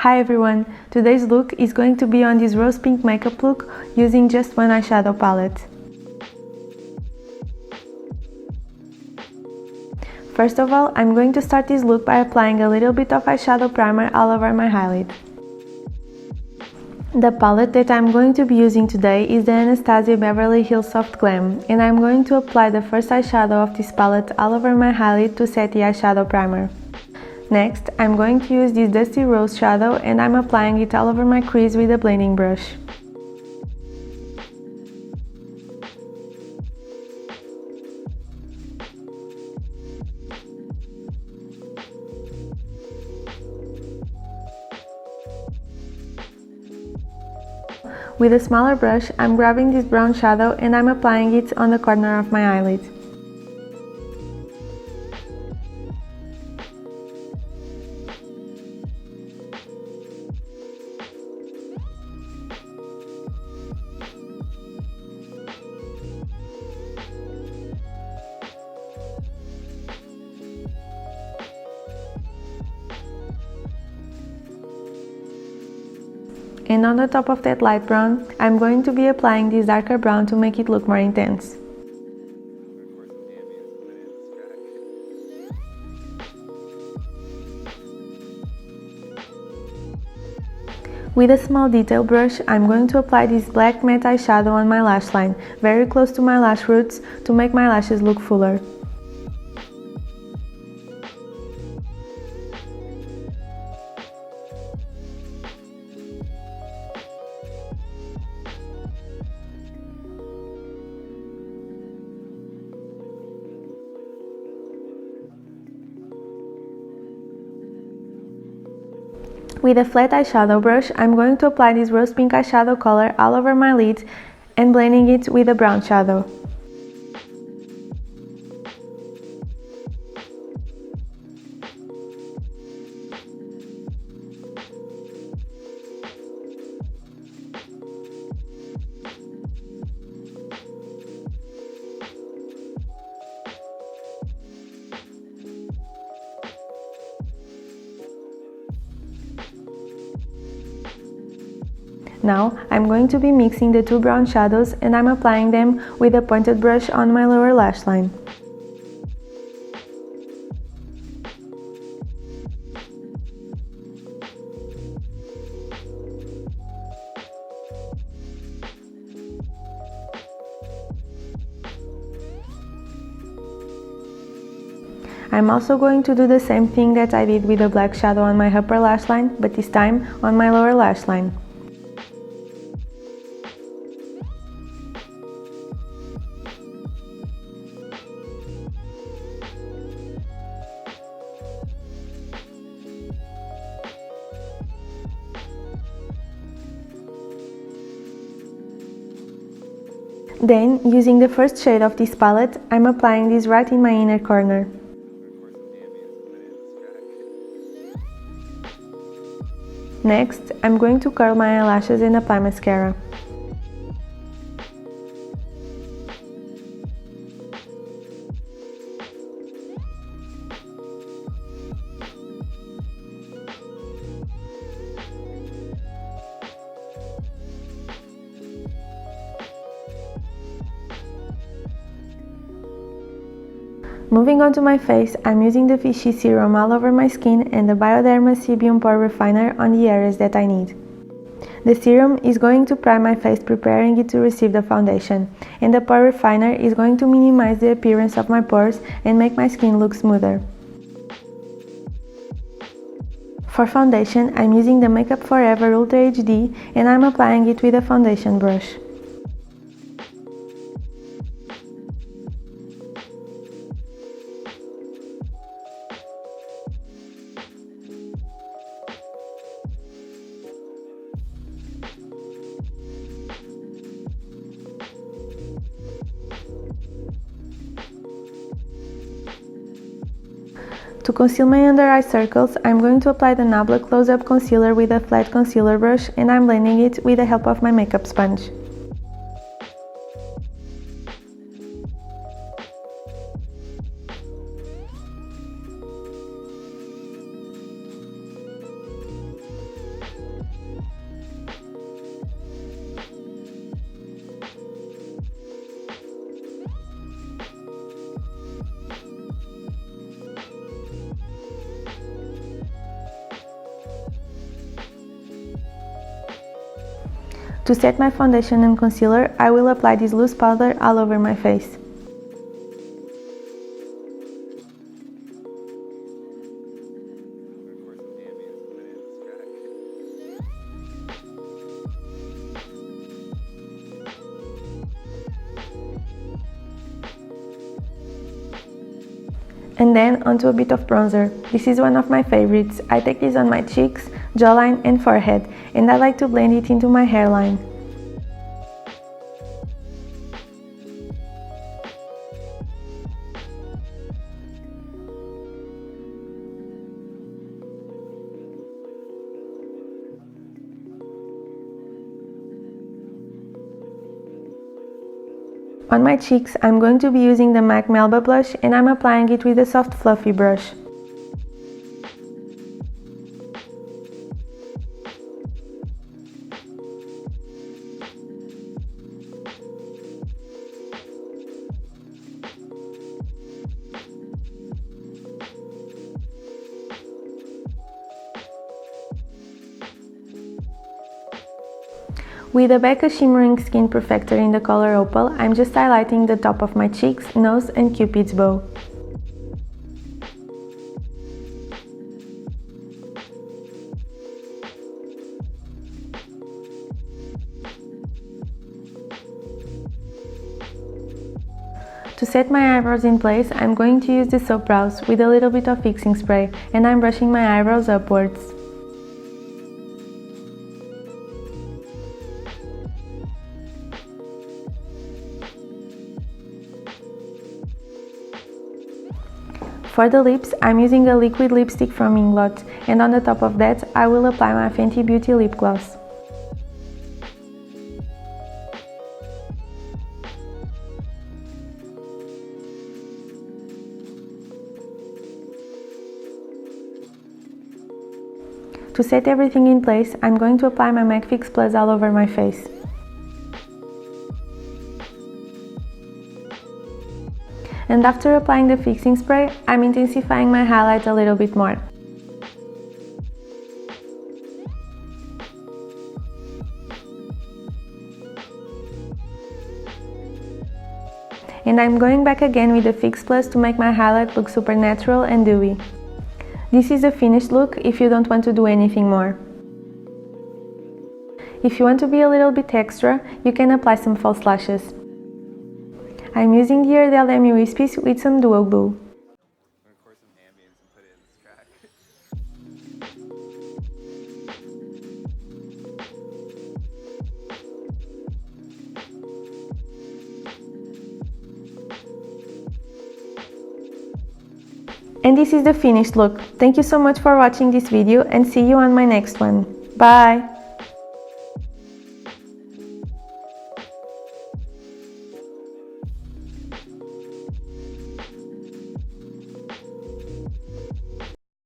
Hi everyone, today's look is going to be on this rose pink makeup look using just one eyeshadow palette. First of all, I'm going to start this look by applying a little bit of eyeshadow primer all over my eyelid. The palette that I'm going to be using today is the Anastasia Beverly Hills Soft Glam, and I'm going to apply the first eyeshadow of this palette all over my eyelid to set the eyeshadow primer. Next, I'm going to use this dusty rose shadow and I'm applying it all over my crease with a blending brush. With a smaller brush, I'm grabbing this brown shadow and I'm applying it on the corner of my eyelid. And on the top of that light brown, I'm going to be applying this darker brown to make it look more intense. With a small detail brush, I'm going to apply this black matte eyeshadow on my lash line, very close to my lash roots, to make my lashes look fuller. With a flat eyeshadow brush, I'm going to apply this rose pink eyeshadow color all over my lids and blending it with a brown shadow. Now, I'm going to be mixing the two brown shadows and I'm applying them with a pointed brush on my lower lash line. I'm also going to do the same thing that I did with the black shadow on my upper lash line, but this time on my lower lash line. Then, using the first shade of this palette, I'm applying this right in my inner corner. Next, I'm going to curl my eyelashes and apply mascara. Moving on to my face, I'm using the Vichy serum all over my skin and the Bioderma Sebium Pore Refiner on the areas that I need. The serum is going to prime my face, preparing it to receive the foundation, and the Pore Refiner is going to minimize the appearance of my pores and make my skin look smoother. For foundation, I'm using the Makeup Forever Ultra HD and I'm applying it with a foundation brush. To conceal my under eye circles, I'm going to apply the Nabla Close-Up Concealer with a flat concealer brush and I'm blending it with the help of my makeup sponge. To set my foundation and concealer, I will apply this loose powder all over my face. And then onto a bit of bronzer. This is one of my favorites. I take this on my cheeks, jawline and forehead, and I like to blend it into my hairline. On my cheeks, I'm going to be using the MAC Melba blush and I'm applying it with a soft fluffy brush. With the Becca Shimmering Skin Perfector in the color Opal, I'm just highlighting the top of my cheeks, nose and Cupid's bow. To set my eyebrows in place, I'm going to use the soap brows with a little bit of fixing spray, and I'm brushing my eyebrows upwards. For the lips, I'm using a liquid lipstick from Inglot, and on the top of that, I will apply my Fenty Beauty lip gloss. To set everything in place, I'm going to apply my MAC Fix Plus all over my face. And after applying the fixing spray, I'm intensifying my highlight a little bit more. And I'm going back again with the Fix Plus to make my highlight look super natural and dewy. This is the finished look if you don't want to do anything more. If you want to be a little bit extra, you can apply some false lashes. I'm using the Ardell Demi Wispies with some duo glue. And this is the finished look. Thank you so much for watching this video and see you on my next one. Bye!